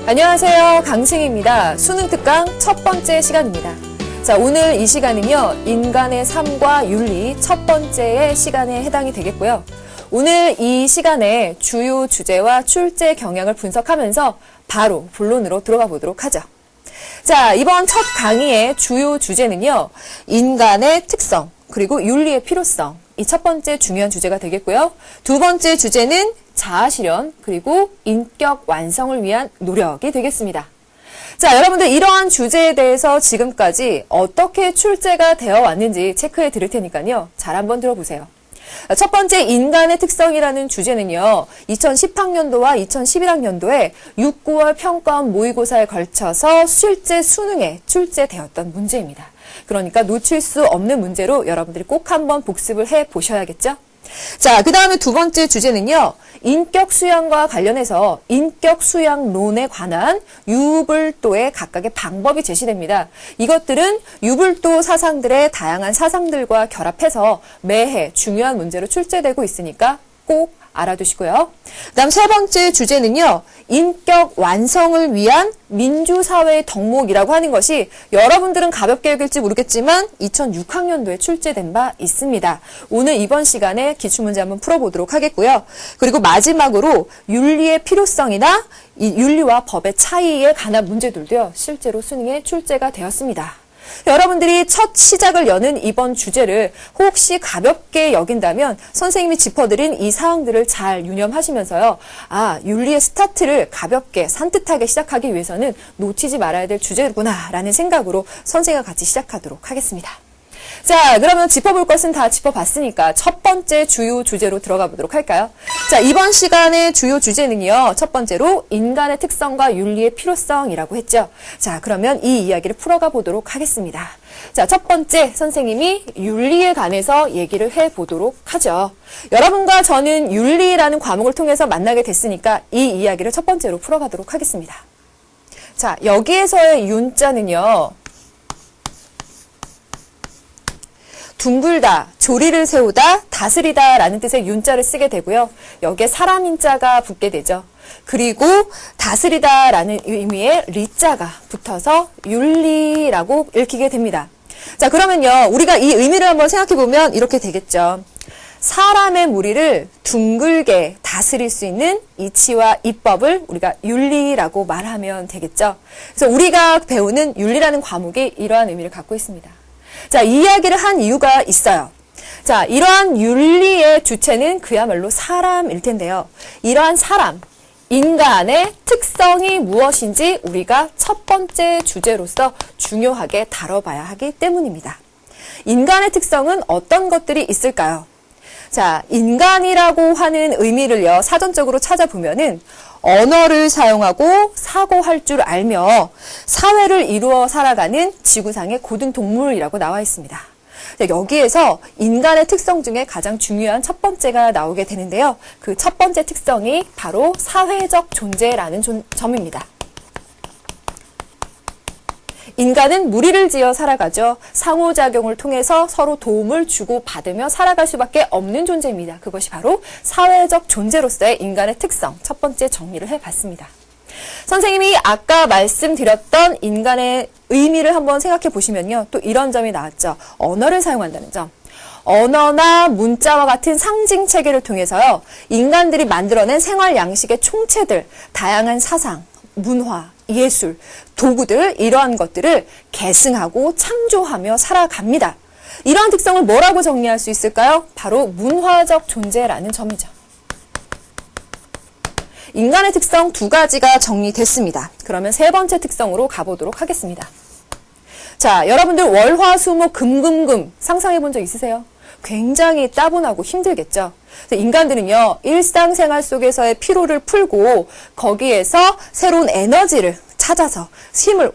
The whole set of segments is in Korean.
안녕하세요. 강승희입니다. 수능 특강 첫 번째 시간입니다. 자, 오늘 이 시간은요, 인간의 삶과 윤리 첫 번째의 시간에 해당이 되겠고요. 오늘 이 시간에 주요 주제와 출제 경향을 분석하면서 바로 본론으로 들어가 보도록 하죠. 자, 이번 첫 강의의 주요 주제는요, 인간의 특성, 그리고 윤리의 필요성. 이 첫 번째 중요한 주제가 되겠고요. 두 번째 주제는 자아실현, 그리고 인격 완성을 위한 노력이 되겠습니다. 자, 여러분들 이러한 주제에 대해서 지금까지 어떻게 출제가 되어 왔는지 체크해 드릴 테니까요. 잘 한번 들어보세요. 첫 번째 인간의 특성이라는 주제는요. 2010학년도와 2011학년도에 6, 9월 평가원 모의고사에 걸쳐서 실제 수능에 출제되었던 문제입니다. 그러니까 놓칠 수 없는 문제로 여러분들이 꼭 한번 복습을 해 보셔야겠죠? 자, 그 다음에 두 번째 주제는요. 인격 수양과 관련해서 인격 수양론에 관한 유불도의 각각의 방법이 제시됩니다. 이것들은 유불도 사상들의 다양한 사상들과 결합해서 매해 중요한 문제로 출제되고 있으니까 꼭 알아두시고요. 그다음 세 번째 주제는요. 인격 완성을 위한 민주사회의 덕목이라고 하는 것이 여러분들은 가볍게 여길지 모르겠지만 2006학년도에 출제된 바 있습니다. 오늘 이번 시간에 기출문제 한번 풀어보도록 하겠고요. 그리고 마지막으로 윤리의 필요성이나 이 윤리와 법의 차이에 관한 문제들도요. 실제로 수능에 출제가 되었습니다. 여러분들이 첫 시작을 여는 이번 주제를 혹시 가볍게 여긴다면 선생님이 짚어드린 이 사항들을 잘 유념하시면서요. 아, 윤리의 스타트를 가볍게 산뜻하게 시작하기 위해서는 놓치지 말아야 될 주제구나 라는 생각으로 선생님과 같이 시작하도록 하겠습니다. 자, 그러면 짚어볼 것은 다 짚어봤으니까 첫 번째 주요 주제로 들어가 보도록 할까요? 자, 이번 시간의 주요 주제는요. 첫 번째로 인간의 특성과 윤리의 필요성이라고 했죠. 자, 그러면 이 이야기를 풀어가 보도록 하겠습니다. 자, 첫 번째 선생님이 윤리에 관해서 얘기를 해보도록 하죠. 여러분과 저는 윤리라는 과목을 통해서 만나게 됐으니까 이 이야기를 첫 번째로 풀어가도록 하겠습니다. 자, 여기에서의 윤자는요. 둥글다, 조리를 세우다, 다스리다 라는 뜻의 윤자를 쓰게 되고요. 여기에 사람 인자가 붙게 되죠. 그리고 다스리다 라는 의미의 리자가 붙어서 윤리라고 읽히게 됩니다. 자, 그러면요. 우리가 이 의미를 한번 생각해 보면 이렇게 되겠죠. 사람의 무리를 둥글게 다스릴 수 있는 이치와 이법을 우리가 윤리라고 말하면 되겠죠. 그래서 우리가 배우는 윤리라는 과목이 이러한 의미를 갖고 있습니다. 자, 이 이야기를 한 이유가 있어요. 자, 이러한 윤리의 주체는 그야말로 사람일 텐데요. 이러한 사람, 인간의 특성이 무엇인지 우리가 첫 번째 주제로서 중요하게 다뤄봐야 하기 때문입니다. 인간의 특성은 어떤 것들이 있을까요? 자, 인간이라고 하는 의미를요, 사전적으로 찾아보면은 언어를 사용하고 사고할 줄 알며 사회를 이루어 살아가는 지구상의 고등동물이라고 나와 있습니다. 여기에서 인간의 특성 중에 가장 중요한 첫 번째가 나오게 되는데요. 그 첫 번째 특성이 바로 사회적 존재라는 점입니다. 인간은 무리를 지어 살아가죠. 상호작용을 통해서 서로 도움을 주고 받으며 살아갈 수밖에 없는 존재입니다. 그것이 바로 사회적 존재로서의 인간의 특성, 첫 번째 정리를 해봤습니다. 선생님이 아까 말씀드렸던 인간의 의미를 한번 생각해 보시면요. 또 이런 점이 나왔죠. 언어를 사용한다는 점. 언어나 문자와 같은 상징 체계를 통해서요. 인간들이 만들어낸 생활 양식의 총체들, 다양한 사상, 문화, 예술, 도구들 이러한 것들을 계승하고 창조하며 살아갑니다. 이러한 특성을 뭐라고 정리할 수 있을까요? 바로 문화적 존재라는 점이죠. 인간의 특성 두 가지가 정리됐습니다. 그러면 세 번째 특성으로 가보도록 하겠습니다. 자, 여러분들 월화수목 금금금 상상해 본 적 있으세요? 굉장히 따분하고 힘들겠죠. 인간들은요, 일상생활 속에서의 피로를 풀고 거기에서 새로운 에너지를 찾아서 힘을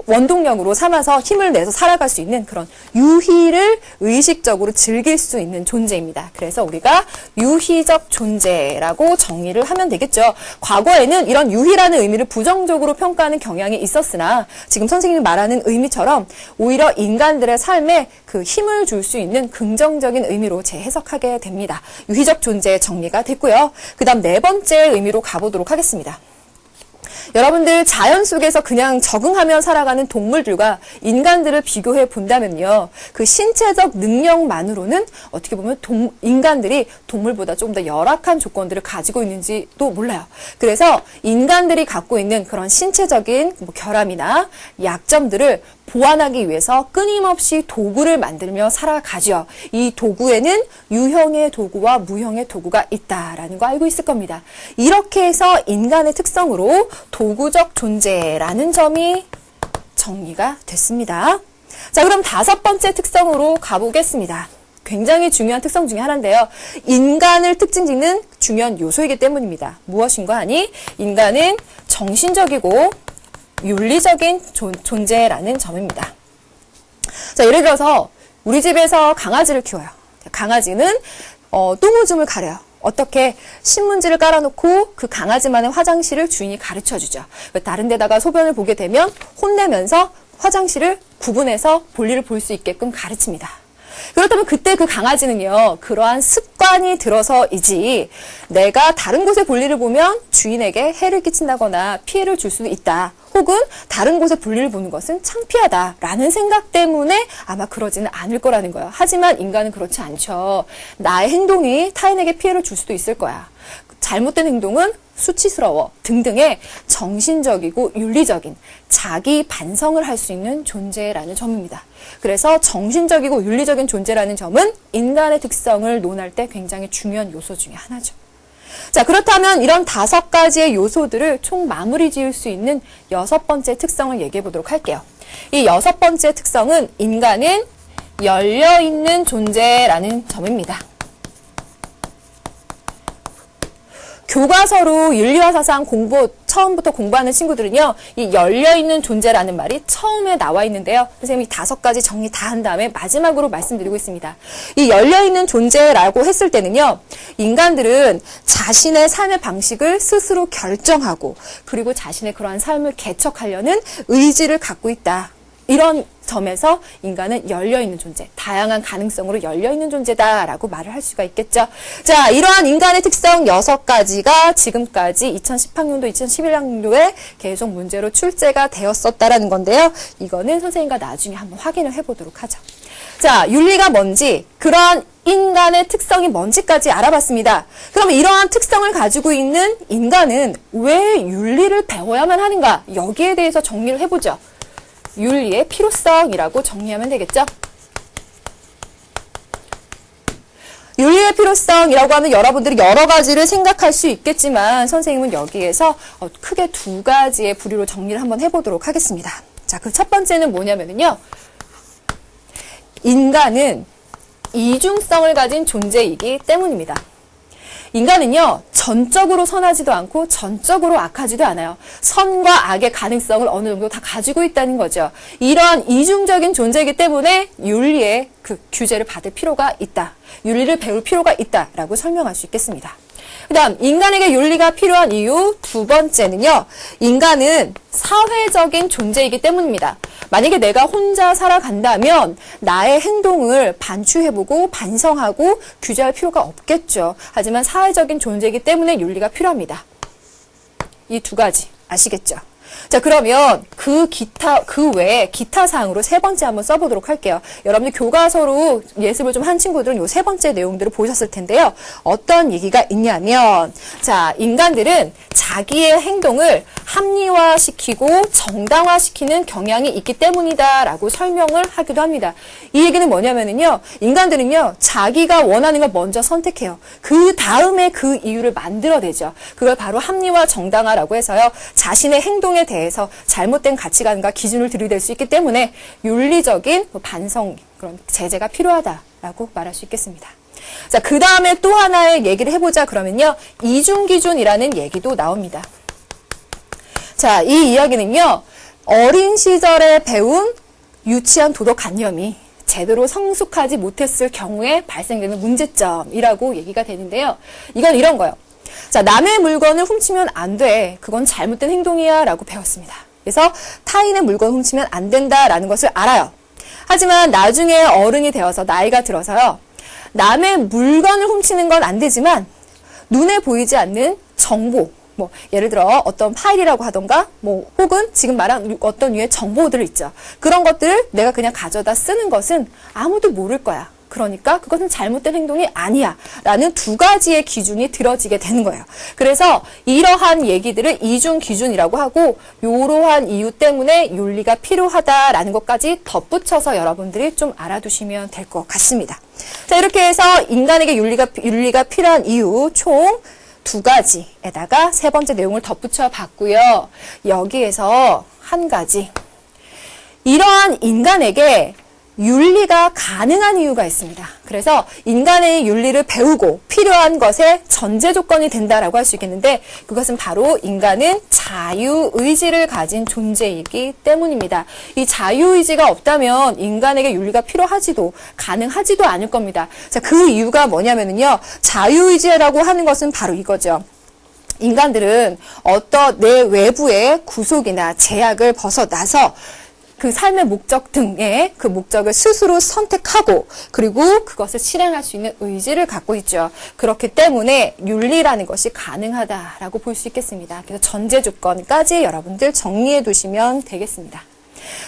원동력으로 삼아서 힘을 내서 살아갈 수 있는 그런 유희를 의식적으로 즐길 수 있는 존재입니다. 그래서 우리가 유희적 존재라고 정의를 하면 되겠죠. 과거에는 이런 유희라는 의미를 부정적으로 평가하는 경향이 있었으나 지금 선생님이 말하는 의미처럼 오히려 인간들의 삶에 그 힘을 줄 수 있는 긍정적인 의미로 재해석하게 됩니다. 유희적 존재의 정리가 됐고요. 그 다음 네 번째 의미로 가보도록 하겠습니다. 여러분들 자연 속에서 그냥 적응하며 살아가는 동물들과 인간들을 비교해 본다면요. 그 신체적 능력만으로는 어떻게 보면 인간들이 동물보다 조금 더 열악한 조건들을 가지고 있는지도 몰라요. 그래서 인간들이 갖고 있는 그런 신체적인 결함이나 약점들을 보완하기 위해서 끊임없이 도구를 만들며 살아가죠. 이 도구에는 유형의 도구와 무형의 도구가 있다라는 거 알고 있을 겁니다. 이렇게 해서 인간의 특성으로 도구적 존재라는 점이 정리가 됐습니다. 자, 그럼 5번째 특성으로 가보겠습니다. 굉장히 중요한 특성 중에 하나인데요. 인간을 특징짓는 중요한 요소이기 때문입니다. 무엇인가 하니 인간은 정신적이고 윤리적인 존재라는 점입니다. 자, 예를 들어서 우리 집에서 강아지를 키워요. 강아지는 똥오줌을 가려요. 어떻게 신문지를 깔아놓고 그 강아지만의 화장실을 주인이 가르쳐주죠. 다른 데다가 소변을 보게 되면 혼내면서 화장실을 구분해서 볼일을 볼 수 있게끔 가르칩니다. 그렇다면 그때 그 강아지는요, 그러한 습관이 들어서이지 내가 다른 곳에 볼일을 보면 주인에게 해를 끼친다거나 피해를 줄 수도 있다. 혹은 다른 곳에 볼일을 보는 것은 창피하다라는 생각 때문에 아마 그러지는 않을 거라는 거예요. 하지만 인간은 그렇지 않죠. 나의 행동이 타인에게 피해를 줄 수도 있을 거야. 잘못된 행동은 수치스러워 등등의 정신적이고 윤리적인 자기 반성을 할 수 있는 존재라는 점입니다. 그래서 정신적이고 윤리적인 존재라는 점은 인간의 특성을 논할 때 굉장히 중요한 요소 중에 하나죠. 자, 그렇다면 이런 5가지의 요소들을 총 마무리 지을 수 있는 6번째 특성을 얘기해 보도록 할게요. 이 6번째 특성은 인간은 열려있는 존재라는 점입니다. 교과서로 윤리와 사상 처음부터 공부하는 친구들은요, 이 열려있는 존재라는 말이 처음에 나와 있는데요. 선생님이 5가지 정리 다 한 다음에 마지막으로 말씀드리고 있습니다. 이 열려있는 존재라고 했을 때는요, 인간들은 자신의 삶의 방식을 스스로 결정하고, 그리고 자신의 그러한 삶을 개척하려는 의지를 갖고 있다. 이런 점에서 인간은 열려있는 존재, 다양한 가능성으로 열려있는 존재다라고 말을 할 수가 있겠죠. 자, 이러한 인간의 특성 6가지가 지금까지 2010학년도, 2011학년도에 계속 문제로 출제가 되었었다라는 건데요. 이거는 선생님과 나중에 한번 확인을 해보도록 하죠. 자, 윤리가 뭔지, 그러한 인간의 특성이 뭔지까지 알아봤습니다. 그럼 이러한 특성을 가지고 있는 인간은 왜 윤리를 배워야만 하는가? 여기에 대해서 정리를 해보죠. 윤리의 필요성이라고 정리하면 되겠죠? 윤리의 필요성이라고 하면 여러분들이 여러 가지를 생각할 수 있겠지만 선생님은 여기에서 크게 2가지의 부류로 정리를 한번 해보도록 하겠습니다. 자, 그 첫 번째는 뭐냐면요. 인간은 이중성을 가진 존재이기 때문입니다. 인간은요, 전적으로 선하지도 않고 전적으로 악하지도 않아요. 선과 악의 가능성을 어느 정도 다 가지고 있다는 거죠. 이러한 이중적인 존재이기 때문에 윤리의 그 규제를 받을 필요가 있다. 윤리를 배울 필요가 있다라고 설명할 수 있겠습니다. 그 다음, 인간에게 윤리가 필요한 이유 2번째는요, 인간은 사회적인 존재이기 때문입니다. 만약에 내가 혼자 살아간다면 나의 행동을 반추해보고 반성하고 규제할 필요가 없겠죠. 하지만 사회적인 존재이기 때문에 윤리가 필요합니다. 이 2가지 아시겠죠? 자, 그러면 그 외에 기타 사항으로 3번째 한번 써보도록 할게요. 여러분들 교과서로 예습을 좀 한 친구들은 요 3번째 내용들을 보셨을 텐데요. 어떤 얘기가 있냐면, 자, 인간들은 자기의 행동을 합리화시키고 정당화시키는 경향이 있기 때문이다라고 설명을 하기도 합니다. 이 얘기는 뭐냐면요, 인간들은요, 자기가 원하는 걸 먼저 선택해요. 그 다음에 그 이유를 만들어내죠. 그걸 바로 합리화 정당화라고 해서요, 자신의 행동에 대해서 잘못된 가치관과 기준을 들이댈 수 있기 때문에 윤리적인 반성, 그런 제재가 필요하다라고 말할 수 있겠습니다. 자, 그 다음에 또 하나의 얘기를 해보자 그러면요, 이중기준이라는 얘기도 나옵니다. 자, 이 이야기는요, 어린 시절에 배운 유치한 도덕관념이 제대로 성숙하지 못했을 경우에 발생되는 문제점이라고 얘기가 되는데요. 이건 이런 거예요. 자, 남의 물건을 훔치면 안 돼. 그건 잘못된 행동이야 라고 배웠습니다. 그래서 타인의 물건을 훔치면 안 된다라는 것을 알아요. 하지만 나중에 어른이 되어서 나이가 들어서요, 남의 물건을 훔치는 건 안 되지만 눈에 보이지 않는 정보, 뭐 예를 들어 어떤 파일이라고 하던가 뭐 혹은 지금 말한 어떤 류의 정보들 있죠. 그런 것들을 내가 그냥 가져다 쓰는 것은 아무도 모를 거야. 그러니까 그것은 잘못된 행동이 아니야 라는 두 가지의 기준이 들어지게 되는 거예요. 그래서 이러한 얘기들을 이중 기준이라고 하고 이러한 이유 때문에 윤리가 필요하다라는 것까지 덧붙여서 여러분들이 좀 알아두시면 될 것 같습니다. 자, 이렇게 해서 인간에게 윤리가 필요한 이유 총 두 가지에다가 세 번째 내용을 덧붙여 봤고요. 여기에서 한 가지, 이러한 인간에게 윤리가 가능한 이유가 있습니다. 그래서 인간의 윤리를 배우고 필요한 것의 전제 조건이 된다라고 할 수 있겠는데 그것은 바로 인간은 자유의지를 가진 존재이기 때문입니다. 이 자유의지가 없다면 인간에게 윤리가 필요하지도 가능하지도 않을 겁니다. 자, 그 이유가 뭐냐면요. 자유의지라고 하는 것은 바로 이거죠. 인간들은 어떤 내 외부의 구속이나 제약을 벗어나서 그 삶의 목적 등의 그 목적을 스스로 선택하고 그리고 그것을 실행할 수 있는 의지를 갖고 있죠. 그렇기 때문에 윤리라는 것이 가능하다라고 볼 수 있겠습니다. 그래서 전제 조건까지 여러분들 정리해 두시면 되겠습니다.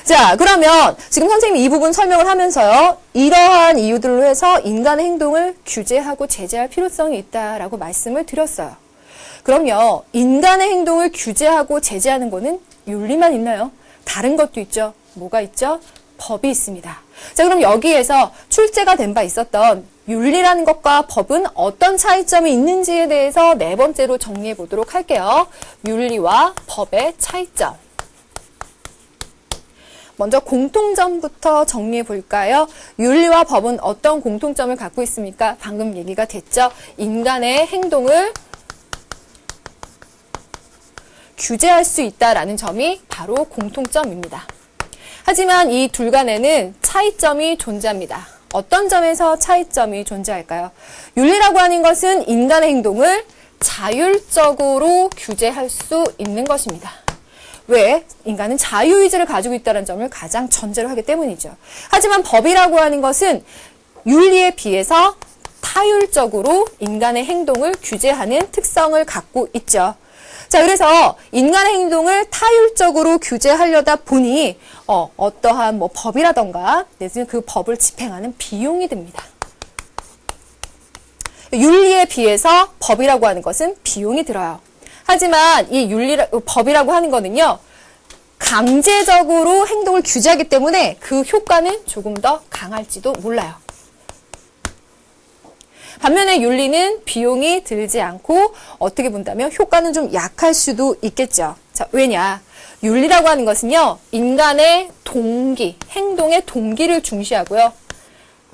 자, 그러면 지금 선생님이 이 부분 설명을 하면서요. 이러한 이유들로 해서 인간의 행동을 규제하고 제재할 필요성이 있다라고 말씀을 드렸어요. 그럼요. 인간의 행동을 규제하고 제재하는 거는 윤리만 있나요? 다른 것도 있죠. 뭐가 있죠? 법이 있습니다. 자, 그럼 여기에서 출제가 된 바 있었던 윤리라는 것과 법은 어떤 차이점이 있는지에 대해서 네 번째로 정리해 보도록 할게요. 윤리와 법의 차이점. 먼저 공통점부터 정리해 볼까요? 윤리와 법은 어떤 공통점을 갖고 있습니까? 방금 얘기가 됐죠. 인간의 행동을 규제할 수 있다라는 점이 바로 공통점입니다. 하지만 이 둘 간에는 차이점이 존재합니다. 어떤 점에서 차이점이 존재할까요? 윤리라고 하는 것은 인간의 행동을 자율적으로 규제할 수 있는 것입니다. 왜? 인간은 자유의지를 가지고 있다는 점을 가장 전제로 하기 때문이죠. 하지만 법이라고 하는 것은 윤리에 비해서 타율적으로 인간의 행동을 규제하는 특성을 갖고 있죠. 자, 그래서 인간의 행동을 타율적으로 규제하려다 보니 어떠한 뭐 법이라던가 내지는 그 법을 집행하는 비용이 듭니다. 윤리에 비해서 법이라고 하는 것은 비용이 들어요. 하지만 이 법이라고 하는 거는요. 강제적으로 행동을 규제하기 때문에 그 효과는 조금 더 강할지도 몰라요. 반면에 윤리는 비용이 들지 않고 어떻게 본다면 효과는 좀 약할 수도 있겠죠. 자, 왜냐? 윤리라고 하는 것은요. 인간의 동기, 행동의 동기를 중시하고요.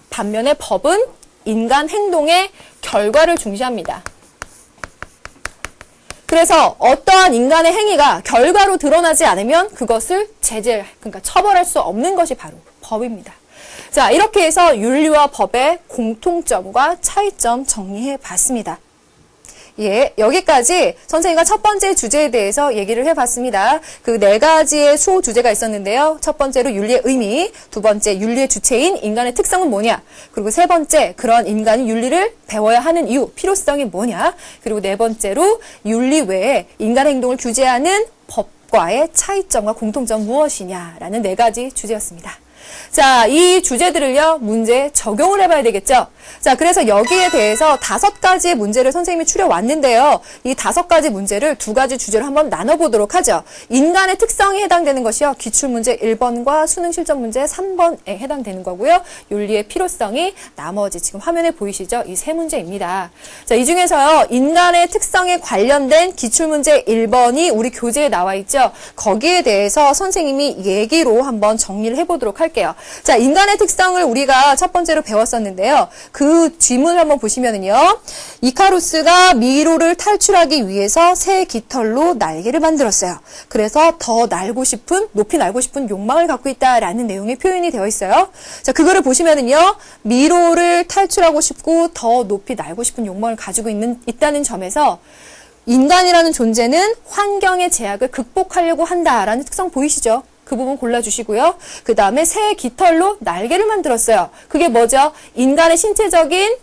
반면에 법은 인간 행동의 결과를 중시합니다. 그래서 어떠한 인간의 행위가 결과로 드러나지 않으면 그것을 그러니까 처벌할 수 없는 것이 바로 법입니다. 자, 이렇게 해서 윤리와 법의 공통점과 차이점 정리해 봤습니다. 예, 여기까지 선생님과 첫 번째 주제에 대해서 얘기를 해봤습니다. 그 네 가지의 수호 주제가 있었는데요. 첫 번째로 윤리의 의미, 두 번째 윤리의 주체인 인간의 특성은 뭐냐, 그리고 세 번째 그런 인간이 윤리를 배워야 하는 이유, 필요성이 뭐냐, 그리고 네 번째로 윤리 외에 인간의 행동을 규제하는 법과의 차이점과 공통점 무엇이냐라는 네 가지 주제였습니다. 자, 이 주제들을요, 문제에 적용을 해봐야 되겠죠? 자, 그래서 여기에 대해서 5가지의 문제를 선생님이 추려왔는데요. 이 5가지 문제를 2가지 주제로 한번 나눠보도록 하죠. 인간의 특성이 해당되는 것이요. 기출문제 1번과 수능 실전 문제 3번에 해당되는 거고요. 윤리의 필요성이 나머지 지금 화면에 보이시죠? 이 세 문제입니다. 자, 이 중에서요, 인간의 특성에 관련된 기출문제 1번이 우리 교재에 나와 있죠? 거기에 대해서 선생님이 얘기로 한번 정리를 해보도록 할게요. 자, 인간의 특성을 우리가 첫 번째로 배웠었는데요. 그 지문을 한번 보시면은요. 이카루스가 미로를 탈출하기 위해서 새 깃털로 날개를 만들었어요. 그래서 더 날고 싶은, 높이 날고 싶은 욕망을 갖고 있다라는 내용의 표현이 되어 있어요. 자, 그거를 보시면은요. 미로를 탈출하고 싶고 더 높이 날고 싶은 욕망을 가지고 있다는 점에서 인간이라는 존재는 환경의 제약을 극복하려고 한다라는 특성 보이시죠? 그 부분 골라주시고요. 그 다음에 새 깃털로 날개를 만들었어요. 그게 뭐죠? 인간의 신체적인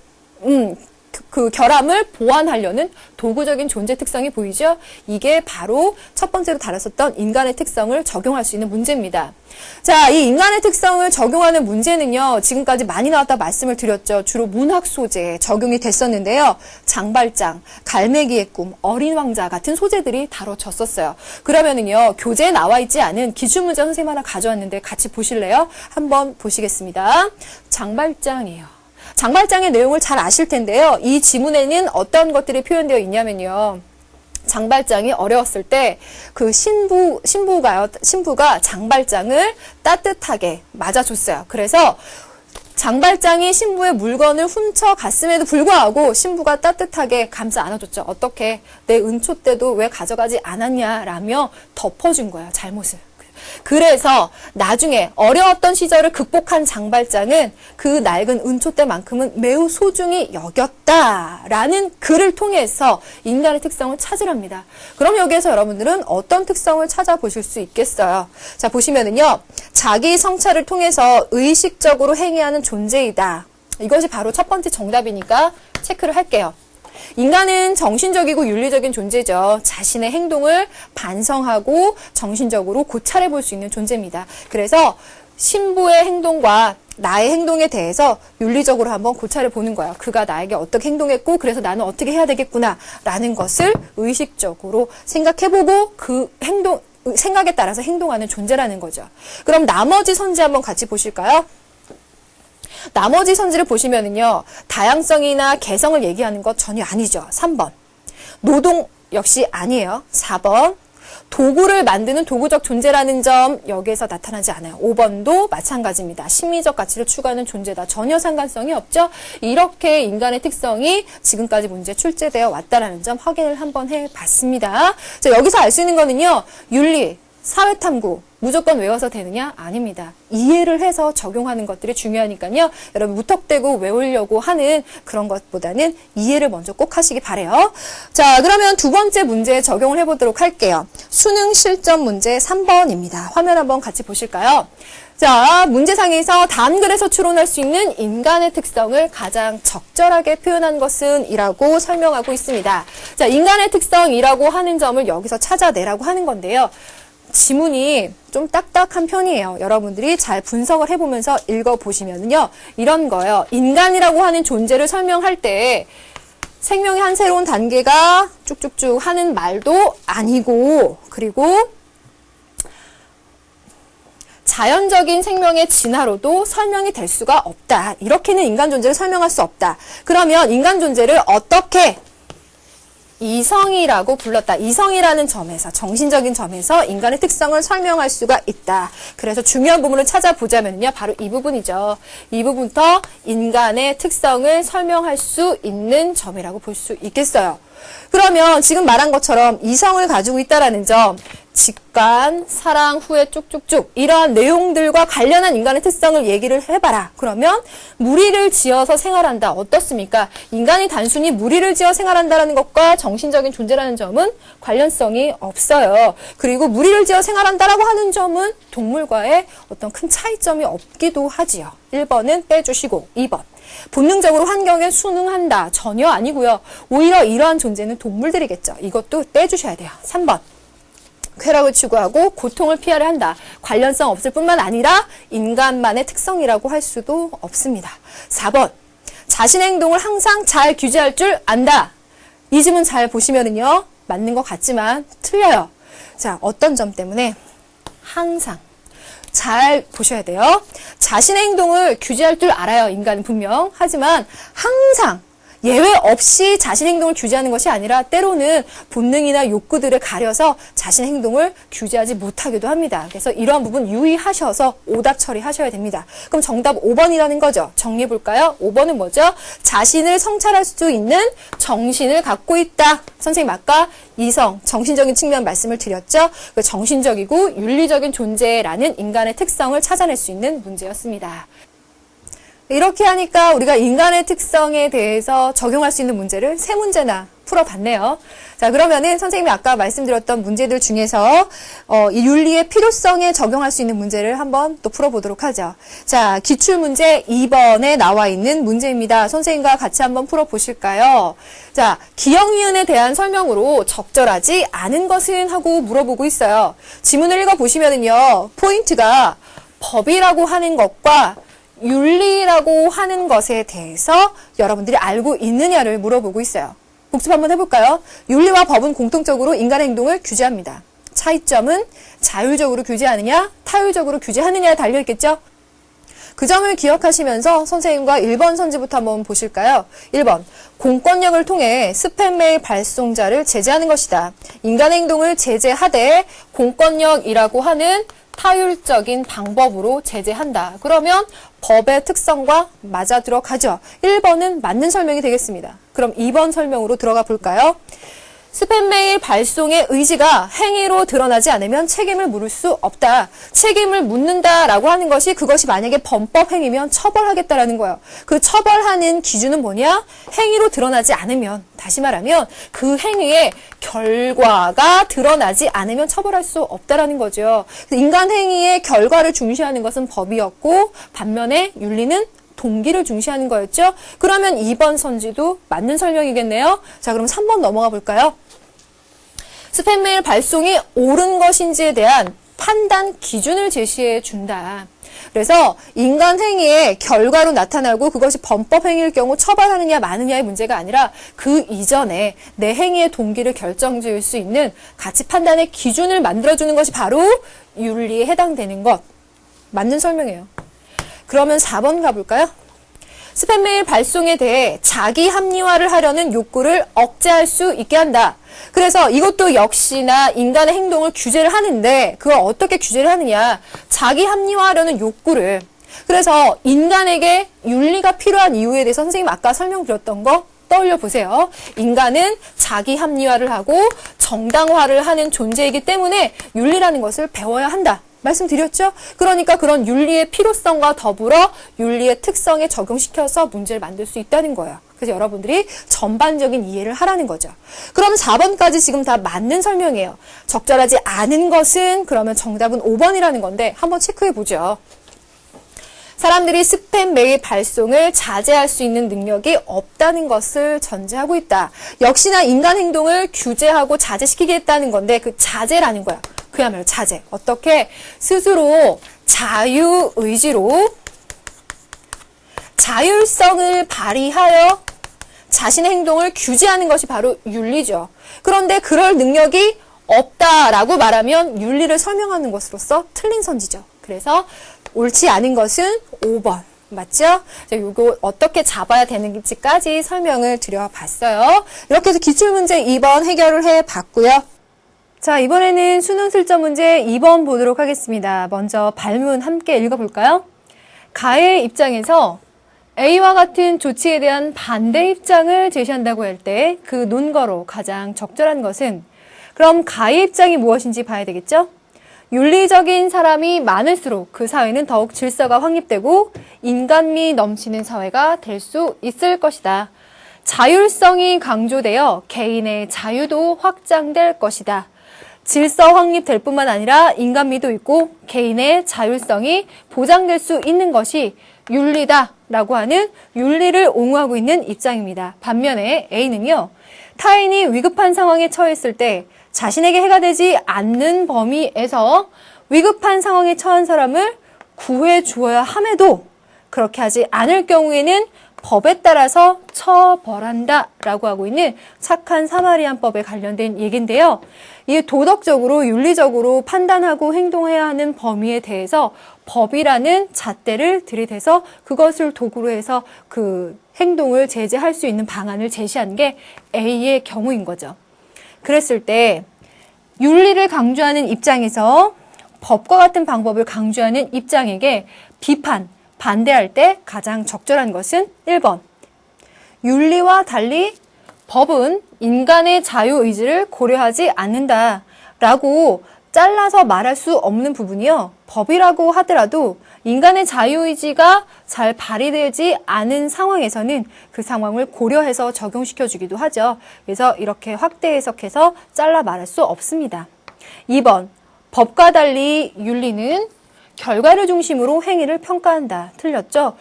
그 결함을 보완하려는 도구적인 존재 특성이 보이죠? 이게 바로 첫 번째로 다뤘었던 인간의 특성을 적용할 수 있는 문제입니다. 자, 이 인간의 특성을 적용하는 문제는요, 지금까지 많이 나왔다 말씀을 드렸죠. 주로 문학 소재에 적용이 됐었는데요. 장발장, 갈매기의 꿈, 어린 왕자 같은 소재들이 다뤄졌었어요. 그러면은요, 교재에 나와 있지 않은 기출문제 선생님 하나 가져왔는데 같이 보실래요? 한번 보시겠습니다. 장발장이에요. 장발장의 내용을 잘 아실 텐데요. 이 지문에는 어떤 것들이 표현되어 있냐면요. 장발장이 어려웠을 때 그 신부가 장발장을 따뜻하게 맞아줬어요. 그래서 장발장이 신부의 물건을 훔쳐갔음에도 불구하고 신부가 따뜻하게 감싸 안아줬죠. 어떻게 내 은초 때도 왜 가져가지 않았냐라며 덮어준 거예요. 잘못을. 그래서 나중에 어려웠던 시절을 극복한 장발장은 그 낡은 은초 때만큼은 매우 소중히 여겼다라는 글을 통해서 인간의 특성을 찾으랍니다. 그럼 여기에서 여러분들은 어떤 특성을 찾아보실 수 있겠어요? 자, 보시면은요. 자기 성찰을 통해서 의식적으로 행해야 하는 존재이다. 이것이 바로 첫 번째 정답이니까 체크를 할게요. 인간은 정신적이고 윤리적인 존재죠. 자신의 행동을 반성하고 정신적으로 고찰해 볼 수 있는 존재입니다. 그래서 신부의 행동과 나의 행동에 대해서 윤리적으로 한번 고찰해 보는 거예요. 그가 나에게 어떻게 행동했고 그래서 나는 어떻게 해야 되겠구나 라는 것을 의식적으로 생각해보고 그 생각에 따라서 행동하는 존재라는 거죠. 그럼 나머지 선지 한번 같이 보실까요? 나머지 선지를 보시면은요, 다양성이나 개성을 얘기하는 것 전혀 아니죠. 3번. 노동 역시 아니에요. 4번. 도구를 만드는 도구적 존재라는 점 여기에서 나타나지 않아요. 5번도 마찬가지입니다. 심미적 가치를 추구하는 존재다. 전혀 상관성이 없죠. 이렇게 인간의 특성이 지금까지 문제 출제되어 왔다라는 점 확인을 한번 해봤습니다. 자, 여기서 알 수 있는 거는요, 윤리, 사회탐구 무조건 외워서 되느냐? 아닙니다. 이해를 해서 적용하는 것들이 중요하니까요. 여러분 무턱대고 외우려고 하는 그런 것보다는 이해를 먼저 꼭 하시기 바래요. 자, 그러면 두 번째 문제 적용을 해보도록 할게요. 수능 실전 문제 3번입니다. 화면 한번 같이 보실까요? 자, 문제상에서 다음 글에서 추론할 수 있는 인간의 특성을 가장 적절하게 표현한 것은 이라고 설명하고 있습니다. 자, 인간의 특성이라고 하는 점을 여기서 찾아내라고 하는 건데요. 지문이 좀 딱딱한 편이에요. 여러분들이 잘 분석을 해보면서 읽어보시면요. 이런 거예요. 인간이라고 하는 존재를 설명할 때 생명의 한 새로운 단계가 쭉쭉쭉 하는 말도 아니고, 그리고 자연적인 생명의 진화로도 설명이 될 수가 없다. 이렇게는 인간 존재를 설명할 수 없다. 그러면 인간 존재를 어떻게 이성이라고 불렀다. 이성이라는 점에서, 정신적인 점에서 인간의 특성을 설명할 수가 있다. 그래서 중요한 부분을 찾아보자면요. 바로 이 부분이죠. 이 부분부터 인간의 특성을 설명할 수 있는 점이라고 볼 수 있겠어요. 그러면 지금 말한 것처럼 이성을 가지고 있다라는 점, 직관, 사랑, 후회 쭉쭉쭉 이러한 내용들과 관련한 인간의 특성을 얘기를 해봐라. 그러면 무리를 지어서 생활한다. 어떻습니까? 인간이 단순히 무리를 지어 생활한다는 것과 정신적인 존재라는 점은 관련성이 없어요. 그리고 무리를 지어 생활한다라고 하는 점은 동물과의 어떤 큰 차이점이 없기도 하지요. 1번은 빼주시고 2번. 본능적으로 환경에 순응한다. 전혀 아니고요. 오히려 이러한 존재는 동물들이겠죠. 이것도 떼주셔야 돼요. 3번. 쾌락을 추구하고 고통을 피하려 한다. 관련성 없을 뿐만 아니라 인간만의 특성이라고 할 수도 없습니다. 4번. 자신의 행동을 항상 잘 규제할 줄 안다. 이 질문 잘 보시면은요. 맞는 것 같지만 틀려요. 자, 어떤 점 때문에? 항상. 잘 보셔야 돼요. 자신의 행동을 규제할 줄 알아요. 인간은 분명. 하지만 항상 예외 없이 자신의 행동을 규제하는 것이 아니라 때로는 본능이나 욕구들을 가려서 자신의 행동을 규제하지 못하기도 합니다. 그래서 이러한 부분 유의하셔서 오답 처리하셔야 됩니다. 그럼 정답 5번이라는 거죠. 정리해 볼까요? 5번은 뭐죠? 자신을 성찰할 수 있는 정신을 갖고 있다. 선생님 아까 이성, 정신적인 측면 말씀을 드렸죠. 그 정신적이고 윤리적인 존재라는 인간의 특성을 찾아낼 수 있는 문제였습니다. 이렇게 하니까 우리가 인간의 특성에 대해서 적용할 수 있는 문제를 3문제나 풀어봤네요. 자, 그러면은 선생님이 아까 말씀드렸던 문제들 중에서 이 윤리의 필요성에 적용할 수 있는 문제를 한번 또 풀어보도록 하죠. 자, 기출문제 2번에 나와 있는 문제입니다. 선생님과 같이 한번 풀어보실까요? 자, 기억니은에 대한 설명으로 적절하지 않은 것은 하고 물어보고 있어요. 지문을 읽어보시면은요, 포인트가 법이라고 하는 것과 윤리라고 하는 것에 대해서 여러분들이 알고 있느냐를 물어보고 있어요. 복습 한번 해볼까요? 윤리와 법은 공통적으로 인간의 행동을 규제합니다. 차이점은 자율적으로 규제하느냐, 타율적으로 규제하느냐에 달려있겠죠? 그 점을 기억하시면서 선생님과 1번 선지부터 한번 보실까요? 1번, 공권력을 통해 스팸 메일 발송자를 제재하는 것이다. 인간의 행동을 제재하되 공권력이라고 하는 타율적인 방법으로 제재한다. 그러면 법의 특성과 맞아 들어가죠. 1번은 맞는 설명이 되겠습니다. 그럼 2번 설명으로 들어가 볼까요? 스팸 메일 발송의 의지가 행위로 드러나지 않으면 책임을 물을 수 없다. 책임을 묻는다라고 하는 것이 그것이 만약에 범법 행위면 처벌하겠다라는 거예요. 그 처벌하는 기준은 뭐냐? 행위로 드러나지 않으면, 다시 말하면 그 행위의 결과가 드러나지 않으면 처벌할 수 없다라는 거죠. 인간 행위의 결과를 중시하는 것은 법이었고 반면에 윤리는 동기를 중시하는 거였죠. 그러면 2번 선지도 맞는 설명이겠네요. 자, 그럼 3번 넘어가 볼까요? 스팸 메일 발송이 옳은 것인지에 대한 판단 기준을 제시해 준다. 그래서 인간 행위의 결과로 나타나고 그것이 범법 행위일 경우 처벌하느냐 마느냐의 문제가 아니라 그 이전에 내 행위의 동기를 결정지을 수 있는 가치 판단의 기준을 만들어주는 것이 바로 윤리에 해당되는 것. 맞는 설명이에요. 그러면 4번 가볼까요? 스팸 메일 발송에 대해 자기 합리화를 하려는 욕구를 억제할 수 있게 한다. 그래서 이것도 역시나 인간의 행동을 규제를 하는데 그걸 어떻게 규제를 하느냐. 자기 합리화하려는 욕구를. 그래서 인간에게 윤리가 필요한 이유에 대해서 선생님 아까 설명드렸던 거 떠올려 보세요. 인간은 자기 합리화를 하고 정당화를 하는 존재이기 때문에 윤리라는 것을 배워야 한다. 말씀드렸죠? 그러니까 그런 윤리의 필요성과 더불어 윤리의 특성에 적용시켜서 문제를 만들 수 있다는 거예요. 그래서 여러분들이 전반적인 이해를 하라는 거죠. 그럼 4번까지 지금 다 맞는 설명이에요. 적절하지 않은 것은 그러면 정답은 5번이라는 건데 한번 체크해 보죠. 사람들이 스팸 메일 발송을 자제할 수 있는 능력이 없다는 것을 전제하고 있다. 역시나 인간 행동을 규제하고 자제시키겠다는 건데 그 자제라는 거야. 그야말로 자제. 어떻게? 스스로 자유의지로 자율성을 발휘하여 자신의 행동을 규제하는 것이 바로 윤리죠. 그런데 그럴 능력이 없다라고 말하면 윤리를 설명하는 것으로서 틀린 선지죠. 그래서 옳지 않은 것은 5번. 맞죠? 이거 어떻게 잡아야 되는지까지 설명을 드려봤어요. 이렇게 해서 기출문제 2번 해결을 해봤고요. 자, 이번에는 수능 실전 문제 2번 보도록 하겠습니다. 먼저 발문 함께 읽어볼까요? 가의 입장에서 A와 같은 조치에 대한 반대 입장을 제시한다고 할 때 그 논거로 가장 적절한 것은 그럼 가의 입장이 무엇인지 봐야 되겠죠? 윤리적인 사람이 많을수록 그 사회는 더욱 질서가 확립되고 인간미 넘치는 사회가 될 수 있을 것이다. 자율성이 강조되어 개인의 자유도 확장될 것이다. 질서 확립될 뿐만 아니라 인간미도 있고 개인의 자율성이 보장될 수 있는 것이 윤리다라고 하는 윤리를 옹호하고 있는 입장입니다. 반면에 A는요. 타인이 위급한 상황에 처했을 때 자신에게 해가 되지 않는 범위에서 위급한 상황에 처한 사람을 구해 주어야 함에도 그렇게 하지 않을 경우에는 법에 따라서 처벌한다라고 하고 있는 착한 사마리안법에 관련된 얘기인데요. 이 도덕적으로 윤리적으로 판단하고 행동해야 하는 범위에 대해서 법이라는 잣대를 들이대서 그것을 도구로 해서 그 행동을 제재할 수 있는 방안을 제시한 게 A의 경우인 거죠. 그랬을 때 윤리를 강조하는 입장에서 법과 같은 방법을 강조하는 입장에게 비판, 반대할 때 가장 적절한 것은 1번. 윤리와 달리 법은 인간의 자유의지를 고려하지 않는다라고 잘라서 말할 수 없는 부분이요. 법이라고 하더라도 인간의 자유의지가 잘 발휘되지 않은 상황에서는 그 상황을 고려해서 적용시켜 주기도 하죠. 그래서 이렇게 확대 해석해서 잘라 말할 수 없습니다. 2번, 법과 달리 윤리는 결과를 중심으로 행위를 평가한다. 틀렸죠?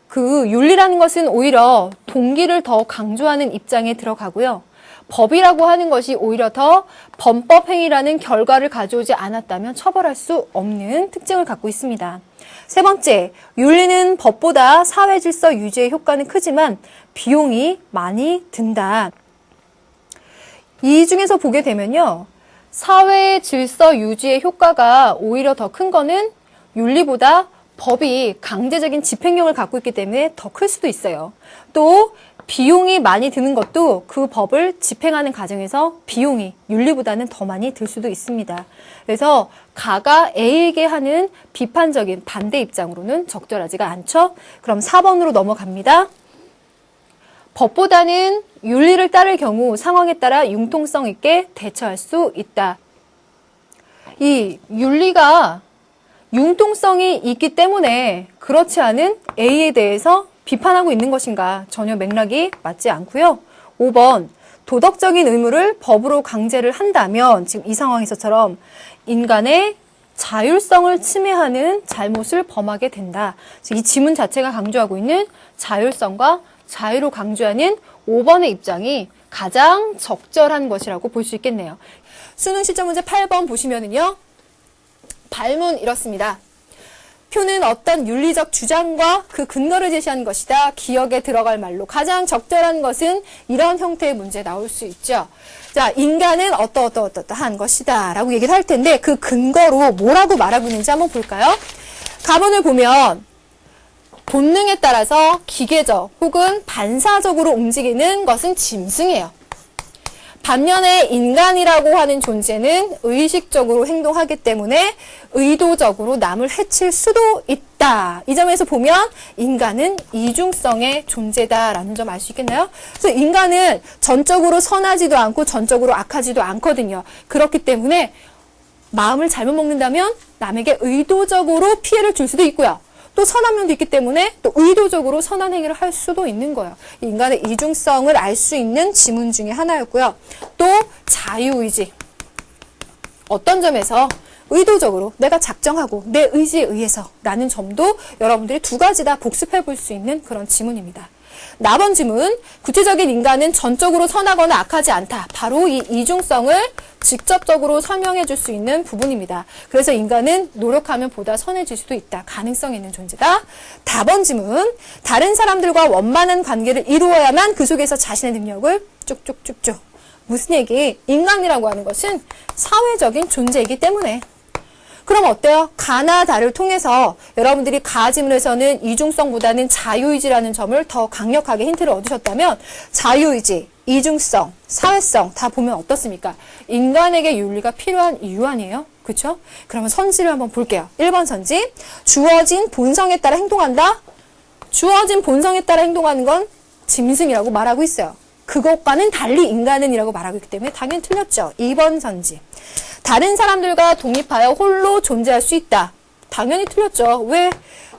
그 윤리라는 것은 오히려 동기를 더 강조하는 입장에 들어가고요. 법이라고 하는 것이 오히려 더 범법 행위라는 결과를 가져오지 않았다면 처벌할 수 없는 특징을 갖고 있습니다. 세 번째, 윤리는 법보다 사회 질서 유지의 효과는 크지만 비용이 많이 든다. 이 중에서 보게 되면요. 사회 질서 유지의 효과가 오히려 더 큰 거는 윤리보다 법이 강제적인 집행력을 갖고 있기 때문에 더 클 수도 있어요. 또 비용이 많이 드는 것도 그 법을 집행하는 과정에서 비용이 윤리보다는 더 많이 들 수도 있습니다. 그래서 가가 A에게 하는 비판적인 반대 입장으로는 적절하지가 않죠. 그럼 4번으로 넘어갑니다. 법보다는 윤리를 따를 경우 상황에 따라 융통성 있게 대처할 수 있다. 이 윤리가 융통성이 있기 때문에 그렇지 않은 A에 대해서 비판하고 있는 것인가? 전혀 맥락이 맞지 않고요. 5번, 도덕적인 의무를 법으로 강제를 한다면 지금 이 상황에서처럼 인간의 자율성을 침해하는 잘못을 범하게 된다. 이 지문 자체가 강조하고 있는 자율성과 자유로 강조하는 5번의 입장이 가장 적절한 것이라고 볼 수 있겠네요. 수능 실전 문제 8번 보시면은요. 발문 이렇습니다. 표는 어떤 윤리적 주장과 그 근거를 제시하는 것이다. 기억에 들어갈 말로 가장 적절한 것은 이런 형태의 문제 나올 수 있죠. 자, 인간은 어떠한 것이다 라고 얘기를 할 텐데 그 근거로 뭐라고 말하고 있는지 한번 볼까요? 가문을 보면 본능에 따라서 기계적 혹은 반사적으로 움직이는 것은 짐승이에요. 반면에 인간이라고 하는 존재는 의식적으로 행동하기 때문에 의도적으로 남을 해칠 수도 있다. 이 점에서 보면 인간은 이중성의 존재다라는 점 알 수 있겠나요? 그래서 인간은 전적으로 선하지도 않고 전적으로 악하지도 않거든요. 그렇기 때문에 마음을 잘못 먹는다면 남에게 의도적으로 피해를 줄 수도 있고요. 또 선한 면도 있기 때문에 또 의도적으로 선한 행위를 할 수도 있는 거예요. 인간의 이중성을 알 수 있는 지문 중에 하나였고요. 또 자유의지. 어떤 점에서 의도적으로 내가 작정하고 내 의지에 의해서 라는 점도 여러분들이 두 가지 다 복습해 볼 수 있는 그런 지문입니다. 나번 지문, 구체적인 인간은 전적으로 선하거나 악하지 않다. 바로 이 이중성을 직접적으로 설명해 줄 수 있는 부분입니다. 그래서 인간은 노력하면 보다 선해질 수도 있다. 가능성 있는 존재다. 다번 지문, 다른 사람들과 원만한 관계를 이루어야만 그 속에서 자신의 능력을 쭉쭉쭉쭉. 무슨 얘기? 인간이라고 하는 것은 사회적인 존재이기 때문에. 그럼 어때요? 가나 다를 통해서 여러분들이 가 지문에서는 이중성보다는 자유의지라는 점을 더 강력하게 힌트를 얻으셨다면 자유의지, 이중성, 사회성 다 보면 어떻습니까? 인간에게 윤리가 필요한 이유 아니에요? 그렇죠? 그러면 선지를 한번 볼게요. 1번 선지, 주어진 본성에 따라 행동한다? 주어진 본성에 따라 행동하는 건 짐승이라고 말하고 있어요. 그것과는 달리 인간은 이라고 말하고 있기 때문에 당연히 틀렸죠. 2번 선지. 다른 사람들과 독립하여 홀로 존재할 수 있다. 당연히 틀렸죠. 왜?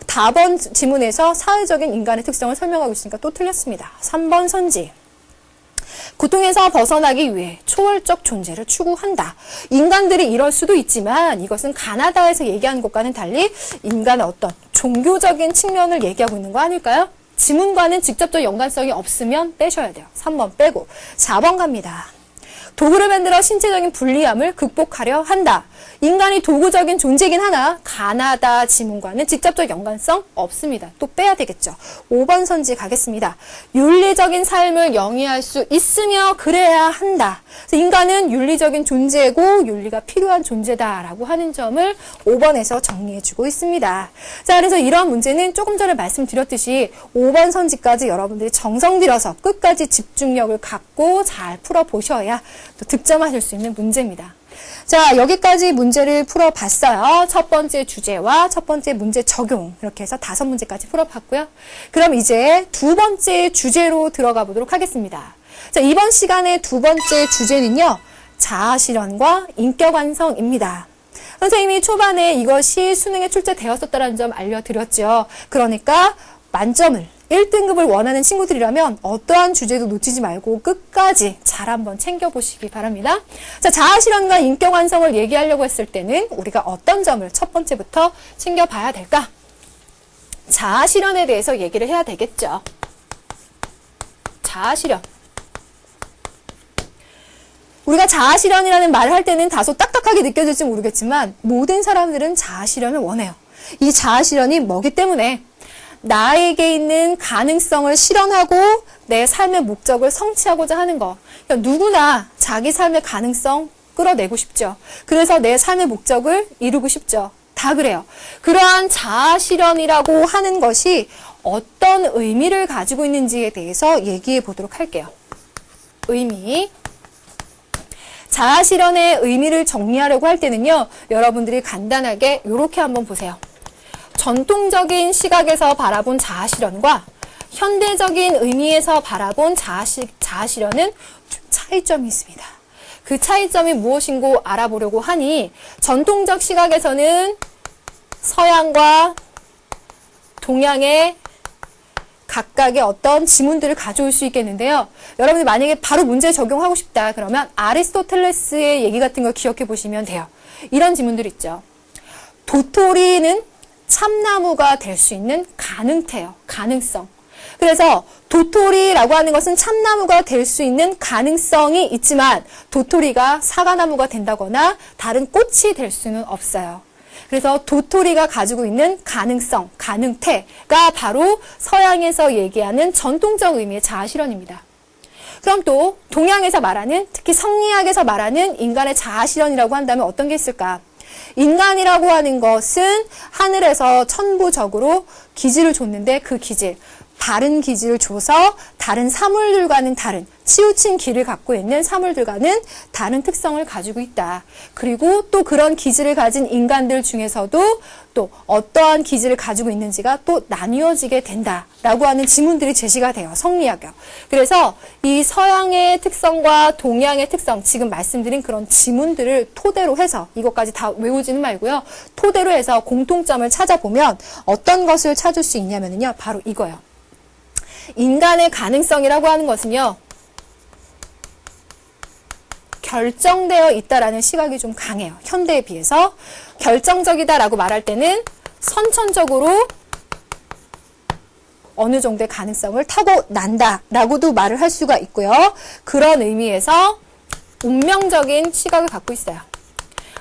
다번 지문에서 사회적인 인간의 특성을 설명하고 있으니까 또 틀렸습니다. 3번 선지. 고통에서 벗어나기 위해 초월적 존재를 추구한다. 인간들이 이럴 수도 있지만 이것은 가나다에서 얘기하는 것과는 달리 인간의 어떤 종교적인 측면을 얘기하고 있는 거 아닐까요? 지문과는 직접적 연관성이 없으면 빼셔야 돼요. 3번 빼고 4번 갑니다. 도구를 만들어 신체적인 불리함을 극복하려 한다. 인간이 도구적인 존재이긴 하나 가나다 지문과는 직접적 연관성 없습니다. 또 빼야 되겠죠. 5번 선지 가겠습니다. 윤리적인 삶을 영위할 수 있으며 그래야 한다. 그래서 인간은 윤리적인 존재고 윤리가 필요한 존재다라고 하는 점을 5번에서 정리해주고 있습니다. 자, 그래서 이런 문제는 조금 전에 말씀드렸듯이 5번 선지까지 여러분들이 정성 들여서 끝까지 집중력을 갖고 잘 풀어보셔야 또 득점하실 수 있는 문제입니다. 자, 여기까지 문제를 풀어봤어요. 첫 번째 주제와 첫 번째 문제 적용 이렇게 해서 5문제까지 풀어봤고요. 그럼 이제 두 번째 주제로 들어가 보도록 하겠습니다. 자, 이번 시간의 두 번째 주제는요. 자아실현과 인격완성입니다. 선생님이 초반에 이것이 수능에 출제되었었다는 점 알려드렸죠. 그러니까 만점을 1등급을 원하는 친구들이라면 어떠한 주제도 놓치지 말고 끝까지 잘 한번 챙겨보시기 바랍니다. 자, 자아실현과 인격완성을 얘기하려고 했을 때는 우리가 어떤 점을 첫 번째부터 챙겨봐야 될까? 자아실현에 대해서 얘기를 해야 되겠죠. 자아실현. 우리가 자아실현이라는 말을 할 때는 다소 딱딱하게 느껴질지 모르겠지만 모든 사람들은 자아실현을 원해요. 이 자아실현이 뭐기 때문에 나에게 있는 가능성을 실현하고 내 삶의 목적을 성취하고자 하는 거. 그러니까 누구나 자기 삶의 가능성 끌어내고 싶죠. 그래서 내 삶의 목적을 이루고 싶죠. 다 그래요. 그러한 자아실현이라고 하는 것이 어떤 의미를 가지고 있는지에 대해서 얘기해 보도록 할게요. 의미. 자아실현의 의미를 정리하려고 할 때는요, 여러분들이 간단하게 이렇게 한번 보세요. 전통적인 시각에서 바라본 자아실현과 현대적인 의미에서 바라본 자아실현은 차이점이 있습니다. 그 차이점이 무엇인고 알아보려고 하니 전통적 시각에서는 서양과 동양의 각각의 어떤 지문들을 가져올 수 있겠는데요. 여러분이 만약에 바로 문제 적용하고 싶다 그러면 아리스토텔레스의 얘기 같은 걸 기억해 보시면 돼요. 이런 지문들 있죠. 도토리는 참나무가 될 수 있는 가능태요. 가능성. 그래서 도토리라고 하는 것은 참나무가 될 수 있는 가능성이 있지만 도토리가 사과나무가 된다거나 다른 꽃이 될 수는 없어요. 그래서 도토리가 가지고 있는 가능성, 가능태가 바로 서양에서 얘기하는 전통적 의미의 자아실현입니다. 그럼 또 동양에서 말하는, 특히 성리학에서 말하는 인간의 자아실현이라고 한다면 어떤 게 있을까? 인간이라고 하는 것은 하늘에서 천부적으로 기질을 줬는데 그 기질, 다른 기질을 줘서 다른 사물들과는 다른, 치우친 기를 갖고 있는 사물들과는 다른 특성을 가지고 있다. 그리고 또 그런 기질을 가진 인간들 중에서도 또 어떠한 기질을 가지고 있는지가 또 나뉘어지게 된다라고 하는 지문들이 제시가 돼요. 성리학이요. 그래서 이 서양의 특성과 동양의 특성, 지금 말씀드린 그런 지문들을 토대로 해서 이것까지 다 외우지는 말고요. 토대로 해서 공통점을 찾아보면 어떤 것을 찾을 수 있냐면요. 바로 이거예요. 인간의 가능성이라고 하는 것은요, 결정되어 있다라는 시각이 좀 강해요. 현대에 비해서. 결정적이다라고 말할 때는 선천적으로 어느 정도의 가능성을 타고난다라고도 말을 할 수가 있고요. 그런 의미에서 운명적인 시각을 갖고 있어요.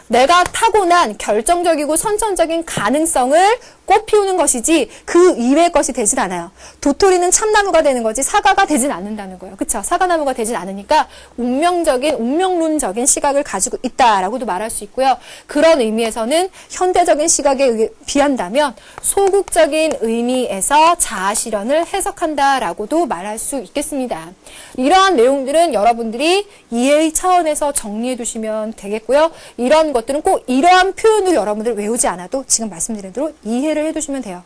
내가 타고난 결정적이고 선천적인 가능성을 꽃피우는 것이지 그 이외의 것이 되진 않아요. 도토리는 참나무가 되는 거지 사과가 되진 않는다는 거예요. 그쵸? 사과나무가 되진 않으니까 운명론적인 시각을 가지고 있다라고도 말할 수 있고요. 그런 의미에서는 현대적인 시각에 비한다면 소극적인 의미에서 자아실현을 해석한다라고도 말할 수 있겠습니다. 이러한 내용들은 여러분들이 이해의 차원에서 정리해 두시면 되겠고요. 이런 것들은 꼭 이러한 표현으로 여러분들 외우지 않아도 지금 말씀드린 대로 이해를 해두시면 돼요.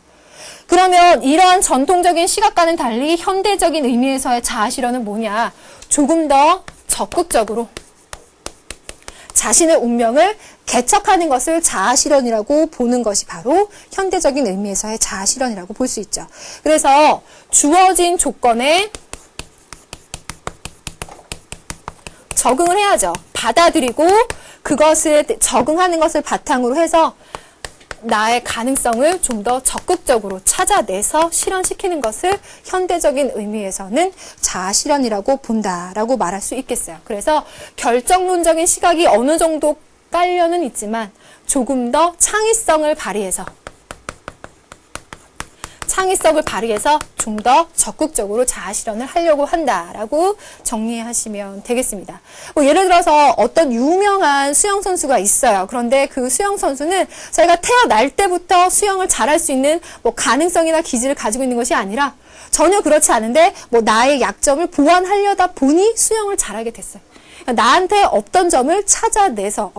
그러면 이러한 전통적인 시각과는 달리 현대적인 의미에서의 자아실현은 뭐냐? 조금 더 적극적으로 자신의 운명을 개척하는 것을 자아실현이라고 보는 것이 바로 현대적인 의미에서의 자아실현이라고 볼 수 있죠. 그래서 주어진 조건에 적응을 해야죠. 받아들이고 그것을 적응하는 것을 바탕으로 해서 나의 가능성을 좀 더 적극적으로 찾아내서 실현시키는 것을 현대적인 의미에서는 자아실현이라고 본다라고 말할 수 있겠어요. 그래서 결정론적인 시각이 어느 정도 깔려는 있지만 조금 더 창의성을 발휘해서 좀 더 적극적으로 자아실현을 하려고 한다라고 정리하시면 되겠습니다. 예를 들어서 어떤 유명한 수영선수가 있어요. 그런데 그 수영선수는 자기가 태어날 때부터 수영을 잘할 수 있는 가능성이나 기질을 가지고 있는 것이 아니라 전혀 그렇지 않은데 나의 약점을 보완하려다 보니 수영을 잘하게 됐어요. 나한테 없던 점을 찾아내서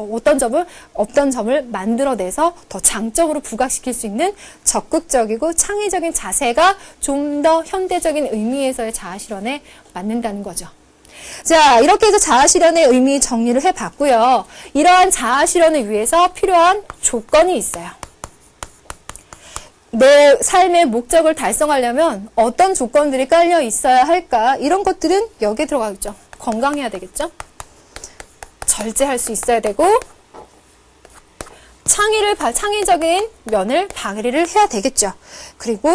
어떤 점을 만들어내서 더 장점으로 부각시킬 수 있는 적극적이고 창의적인 자세가 좀 더 현대적인 의미에서의 자아실현에 맞는다는 거죠. 자, 이렇게 해서 자아실현의 의미 정리를 해봤고요. 이러한 자아실현을 위해서 필요한 조건이 있어요. 내 삶의 목적을 달성하려면 어떤 조건들이 깔려 있어야 할까? 이런 것들은 여기에 들어가겠죠. 건강해야 되겠죠. 절제할 수 있어야 되고, 창의적인 면을 발휘를 해야 되겠죠. 그리고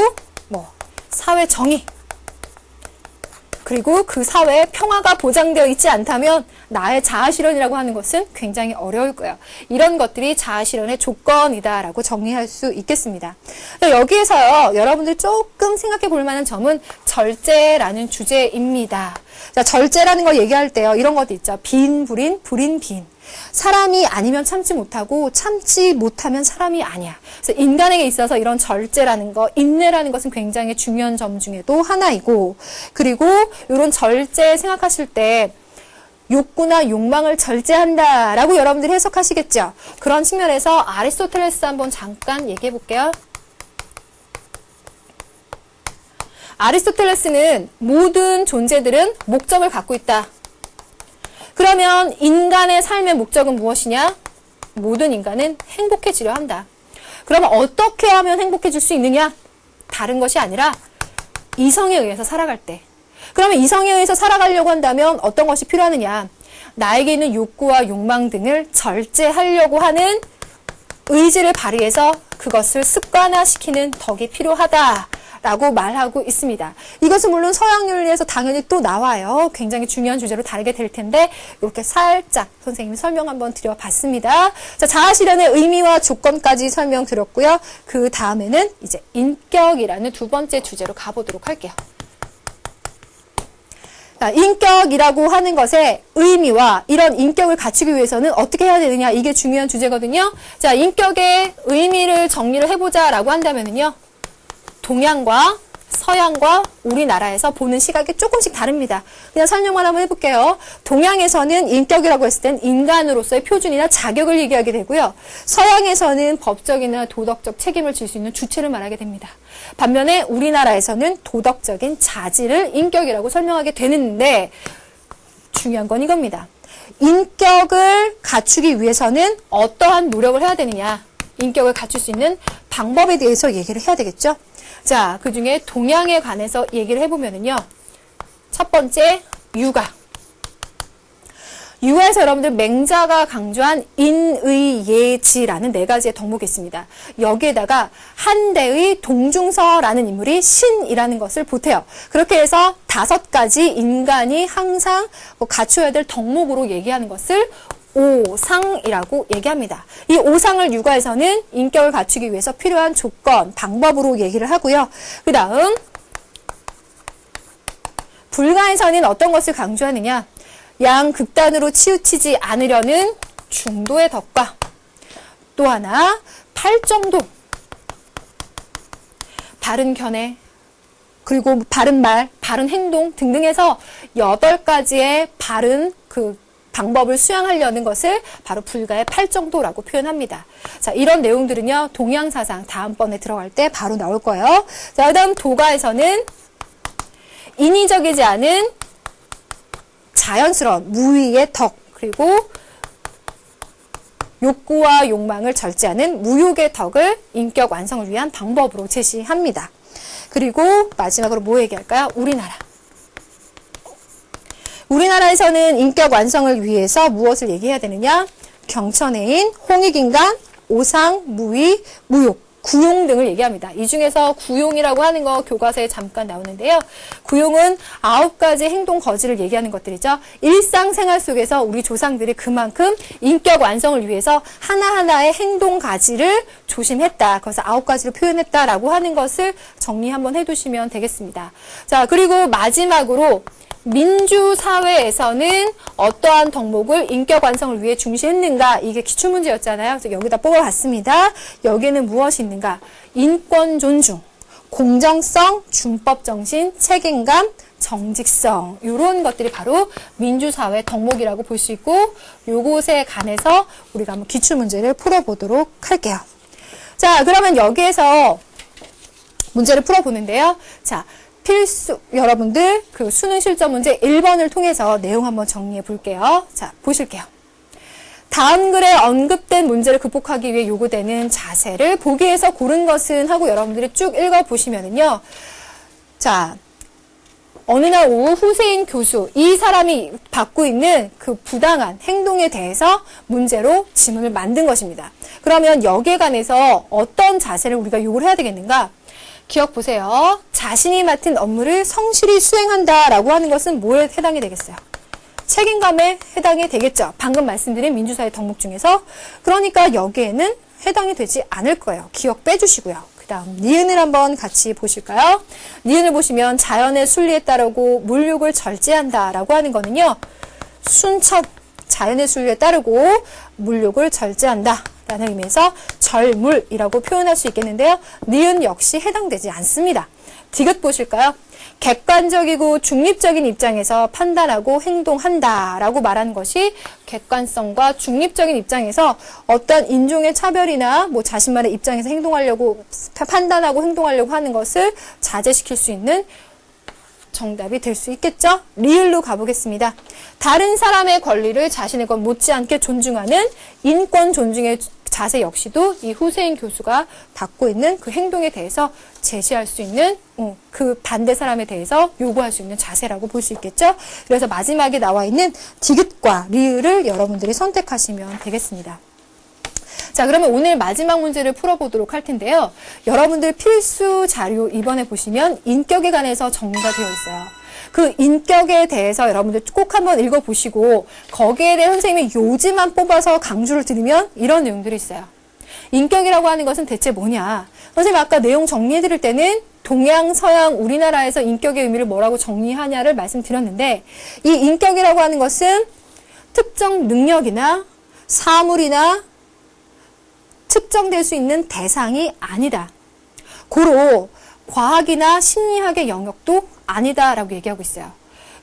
사회 정의, 그리고 그 사회에 평화가 보장되어 있지 않다면 나의 자아실현이라고 하는 것은 굉장히 어려울 거예요. 이런 것들이 자아실현의 조건이다라고 정리할 수 있겠습니다. 여기에서요, 여러분들 조금 생각해 볼 만한 점은 절제라는 주제입니다. 자, 절제라는 걸 얘기할 때요, 이런 것도 있죠. 빈, 불인, 불인, 빈. 사람이 아니면 참지 못하고 참지 못하면 사람이 아니야. 그래서 인간에게 있어서 이런 절제라는 거, 인내라는 것은 굉장히 중요한 점 중에도 하나이고, 그리고 이런 절제 생각하실 때 욕구나 욕망을 절제한다라고 여러분들이 해석하시겠죠. 그런 측면에서 아리스토텔레스 한번 잠깐 얘기해 볼게요. 아리스토텔레스는 모든 존재들은 목적을 갖고 있다. 그러면 인간의 삶의 목적은 무엇이냐? 모든 인간은 행복해지려 한다. 그러면 어떻게 하면 행복해질 수 있느냐? 다른 것이 아니라 이성에 의해서 살아갈 때. 그러면 이성에 의해서 살아가려고 한다면 어떤 것이 필요하느냐? 나에게 있는 욕구와 욕망 등을 절제하려고 하는 의지를 발휘해서 그것을 습관화시키는 덕이 필요하다라고 말하고 있습니다. 이것은 물론 서양윤리에서 당연히 또 나와요. 굉장히 중요한 주제로 다루게 될 텐데 이렇게 살짝 선생님이 설명 한번 드려봤습니다. 자, 자아실현의 의미와 조건까지 설명드렸고요. 그 다음에는 이제 인격이라는 두 번째 주제로 가보도록 할게요. 자, 인격이라고 하는 것의 의미와 이런 인격을 갖추기 위해서는 어떻게 해야 되느냐, 이게 중요한 주제거든요. 자, 인격의 의미를 정리를 해보자라고 한다면은요, 동양과 서양과 우리나라에서 보는 시각이 조금씩 다릅니다. 그냥 설명만 한번 해볼게요. 동양에서는 인격이라고 했을 땐 인간으로서의 표준이나 자격을 얘기하게 되고요. 서양에서는 법적이나 도덕적 책임을 질 수 있는 주체를 말하게 됩니다. 반면에 우리나라에서는 도덕적인 자질을 인격이라고 설명하게 되는데 중요한 건 이겁니다. 인격을 갖추기 위해서는 어떠한 노력을 해야 되느냐, 인격을 갖출 수 있는 방법에 대해서 얘기를 해야 되겠죠. 자, 그 중에 동양에 관해서 얘기를 해보면은요. 첫 번째, 육아. 육아에서 여러분들 맹자가 강조한 인의예지라는 네 가지의 덕목이 있습니다. 여기에다가 한대의 동중서라는 인물이 신이라는 것을 보태요. 그렇게 해서 5가지 인간이 항상 갖춰야 될 덕목으로 얘기하는 것을 오상이라고 얘기합니다. 이 오상을 육아에서는 인격을 갖추기 위해서 필요한 조건, 방법으로 얘기를 하고요. 그 다음 불가에서는 어떤 것을 강조하느냐, 양극단으로 치우치지 않으려는 중도의 덕과, 또 하나 팔정도, 바른 견해, 그리고 바른 말, 바른 행동 등등 해서 8가지의 바른 방법을 수양하려는 것을 바로 불가의 팔정도라고 표현합니다. 자, 이런 내용들은요, 동양사상 다음번에 들어갈 때 바로 나올 거예요. 자, 그 다음 도가에서는 인위적이지 않은 자연스러운 무위의 덕, 그리고 욕구와 욕망을 절제하는 무욕의 덕을 인격 완성을 위한 방법으로 제시합니다. 그리고 마지막으로 뭐 얘기할까요? 우리나라. 우리나라에서는 인격 완성을 위해서 무엇을 얘기해야 되느냐? 경천해인, 홍익인간, 오상, 무위, 무욕, 구용 등을 얘기합니다. 이 중에서 구용이라고 하는 거 교과서에 잠깐 나오는데요. 구용은 9가지 행동 거지를 얘기하는 것들이죠. 일상생활 속에서 우리 조상들이 그만큼 인격 완성을 위해서 하나하나의 행동 가지를 조심했다. 그래서 9가지로 표현했다라고 하는 것을 정리 한번 해두시면 되겠습니다. 자, 그리고 마지막으로 민주사회에서는 어떠한 덕목을 인격 완성을 위해 중시했는가? 이게 기출문제였잖아요. 그래서 여기다 뽑아봤습니다. 여기에는 무엇이 있는가? 인권 존중, 공정성, 준법정신, 책임감, 정직성, 이런 것들이 바로 민주사회 덕목이라고 볼 수 있고, 요것에 관해서 우리가 한번 기출문제를 풀어보도록 할게요. 자, 그러면 여기에서 문제를 풀어보는데요. 자, 필수, 여러분들 그 수능 실전 문제 1번을 통해서 내용 한번 정리해 볼게요. 자, 보실게요. 다음 글에 언급된 문제를 극복하기 위해 요구되는 자세를 보기에서 고른 것은 하고 여러분들이 쭉 읽어보시면은요. 자, 어느 날 오후 후세인 교수, 이 사람이 받고 있는 그 부당한 행동에 대해서 문제로 지문을 만든 것입니다. 그러면 여기에 관해서 어떤 자세를 우리가 요구를 해야 되겠는가? 기억 보세요. 자신이 맡은 업무를 성실히 수행한다라고 하는 것은 뭐에 해당이 되겠어요? 책임감에 해당이 되겠죠. 방금 말씀드린 민주사회 덕목 중에서. 그러니까 여기에는 해당이 되지 않을 거예요. 기억 빼주시고요. 그 다음 니은을 한번 같이 보실까요? 니은을 보시면 자연의 순리에 따르고 물욕을 절제한다라고 하는 거는요. 순척 자연의 순리에 따르고 물욕을 절제한다 라는 의미에서 절물이라고 표현할 수 있겠는데요. 니은 역시 해당되지 않습니다. 디귿 보실까요? 객관적이고 중립적인 입장에서 판단하고 행동한다 라고 말하는 것이 객관성과 중립적인 입장에서 어떤 인종의 차별이나 뭐 자신만의 입장에서 행동하려고 판단하고 행동하려고 하는 것을 자제시킬 수 있는 정답이 될 수 있겠죠? 리을로 가보겠습니다. 다른 사람의 권리를 자신의 것 못지않게 존중하는 인권 존중의 자세 역시도 이 후세인 교수가 갖고 있는 그 행동에 대해서 제시할 수 있는 그 반대 사람에 대해서 요구할 수 있는 자세라고 볼 수 있겠죠? 그래서 마지막에 나와 있는 디귿과 리을을 여러분들이 선택하시면 되겠습니다. 자, 그러면 오늘 마지막 문제를 풀어보도록 할 텐데요. 여러분들 필수 자료 이번에 보시면 인격에 관해서 정리가 되어 있어요. 그 인격에 대해서 여러분들 꼭 한번 읽어보시고 거기에 대해 선생님이 요지만 뽑아서 강조를 드리면 이런 내용들이 있어요. 인격이라고 하는 것은 대체 뭐냐? 선생님 아까 내용 정리해드릴 때는 동양, 서양, 우리나라에서 인격의 의미를 뭐라고 정리하냐를 말씀드렸는데 이 인격이라고 하는 것은 특정 능력이나 사물이나 측정될 수 있는 대상이 아니다. 고로 과학이나 심리학의 영역도 아니다라고 얘기하고 있어요.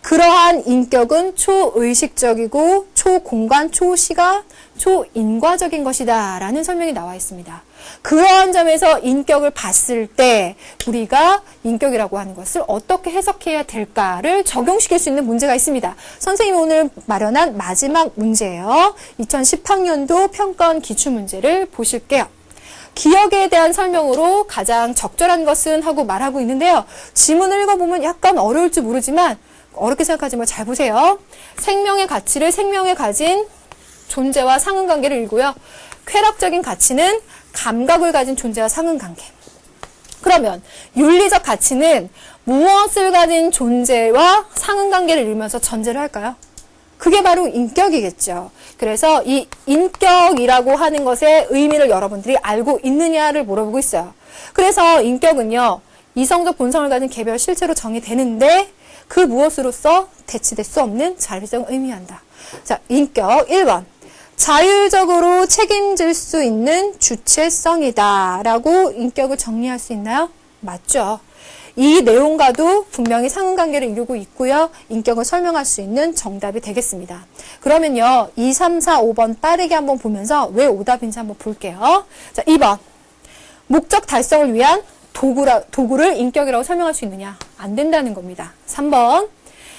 그러한 인격은 초의식적이고 초공간, 초시간, 초인과적인 것이다 라는 설명이 나와 있습니다. 그러한 점에서 인격을 봤을 때 우리가 인격이라고 하는 것을 어떻게 해석해야 될까를 적용시킬 수 있는 문제가 있습니다. 선생님이 오늘 마련한 마지막 문제예요. 2010학년도 평가원 기출문제를 보실게요. 기억에 대한 설명으로 가장 적절한 것은 하고 말하고 있는데요. 지문을 읽어보면 약간 어려울지 모르지만 어렵게 생각하지 말고 잘 보세요. 생명의 가치를 생명에 가진 존재와 상응관계를 읽고요. 쾌락적인 가치는 감각을 가진 존재와 상응관계. 그러면 윤리적 가치는 무엇을 가진 존재와 상응관계를 읽으면서 전제를 할까요? 그게 바로 인격이겠죠. 그래서 이 인격이라고 하는 것의 의미를 여러분들이 알고 있느냐를 물어보고 있어요. 그래서 인격은요. 이성적 본성을 가진 개별 실체로 정의되는데 그 무엇으로서 대치될 수 없는 자율성을 의미한다. 자, 인격 1번. 자율적으로 책임질 수 있는 주체성이다 라고 인격을 정리할 수 있나요? 맞죠. 이 내용과도 분명히 상응관계를 이루고 있고요. 인격을 설명할 수 있는 정답이 되겠습니다. 그러면요. 2, 3, 4, 5번 빠르게 한번 보면서 왜 오답인지 한번 볼게요. 자, 2번. 목적 달성을 위한 도구를 인격이라고 설명할 수 있느냐? 안 된다는 겁니다. 3번.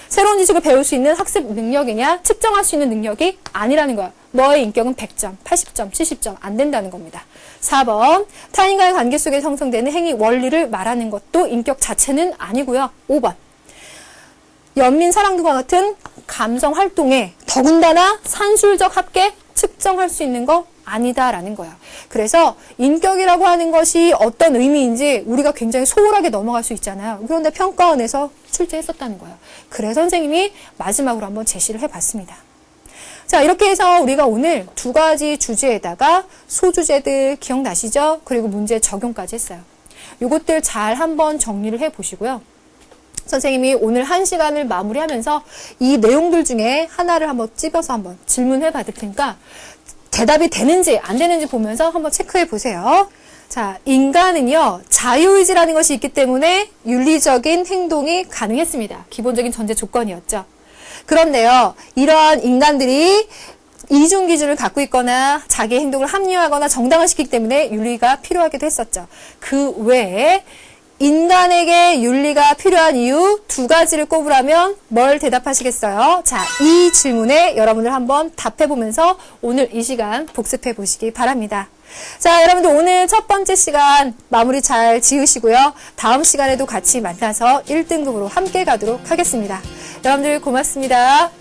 새로운 지식을 배울 수 있는 학습 능력이냐? 측정할 수 있는 능력이 아니라는 거야. 너의 인격은 100점, 80점, 70점 안 된다는 겁니다. 4번. 타인과의 관계 속에 형성되는 행위 원리를 말하는 것도 인격 자체는 아니고요. 5번. 연민 사랑 등과 같은 감성 활동에 더군다나 산술적 합계 측정할 수 있는 거 아니다라는 거예요. 그래서 인격이라고 하는 것이 어떤 의미인지 우리가 굉장히 소홀하게 넘어갈 수 있잖아요. 그런데 평가원에서 출제했었다는 거예요. 그래서 선생님이 마지막으로 한번 제시를 해봤습니다. 자, 이렇게 해서 우리가 오늘 두 가지 주제에다가 소주제들 기억나시죠? 그리고 문제 적용까지 했어요. 요것들 잘 한번 정리를 해보시고요. 선생님이 오늘 1시간을 마무리하면서 이 내용들 중에 하나를 한번 찝어서 한번 질문해 받을 테니까 대답이 되는지 안 되는지 보면서 한번 체크해 보세요. 자, 인간은요, 자유의지라는 것이 있기 때문에 윤리적인 행동이 가능했습니다. 기본적인 전제 조건이었죠. 그런데요, 이러한 인간들이 이중 기준을 갖고 있거나 자기 행동을 합리화하거나 정당화시키기 때문에 윤리가 필요하기도 했었죠. 그 외에 인간에게 윤리가 필요한 이유 두 가지를 꼽으라면 뭘 대답하시겠어요? 자, 이 질문에 여러분들 한번 답해보면서 오늘 이 시간 복습해 보시기 바랍니다. 자, 여러분들 오늘 첫 번째 시간 마무리 잘 지으시고요. 다음 시간에도 같이 만나서 1등급으로 함께 가도록 하겠습니다. 여러분들 고맙습니다.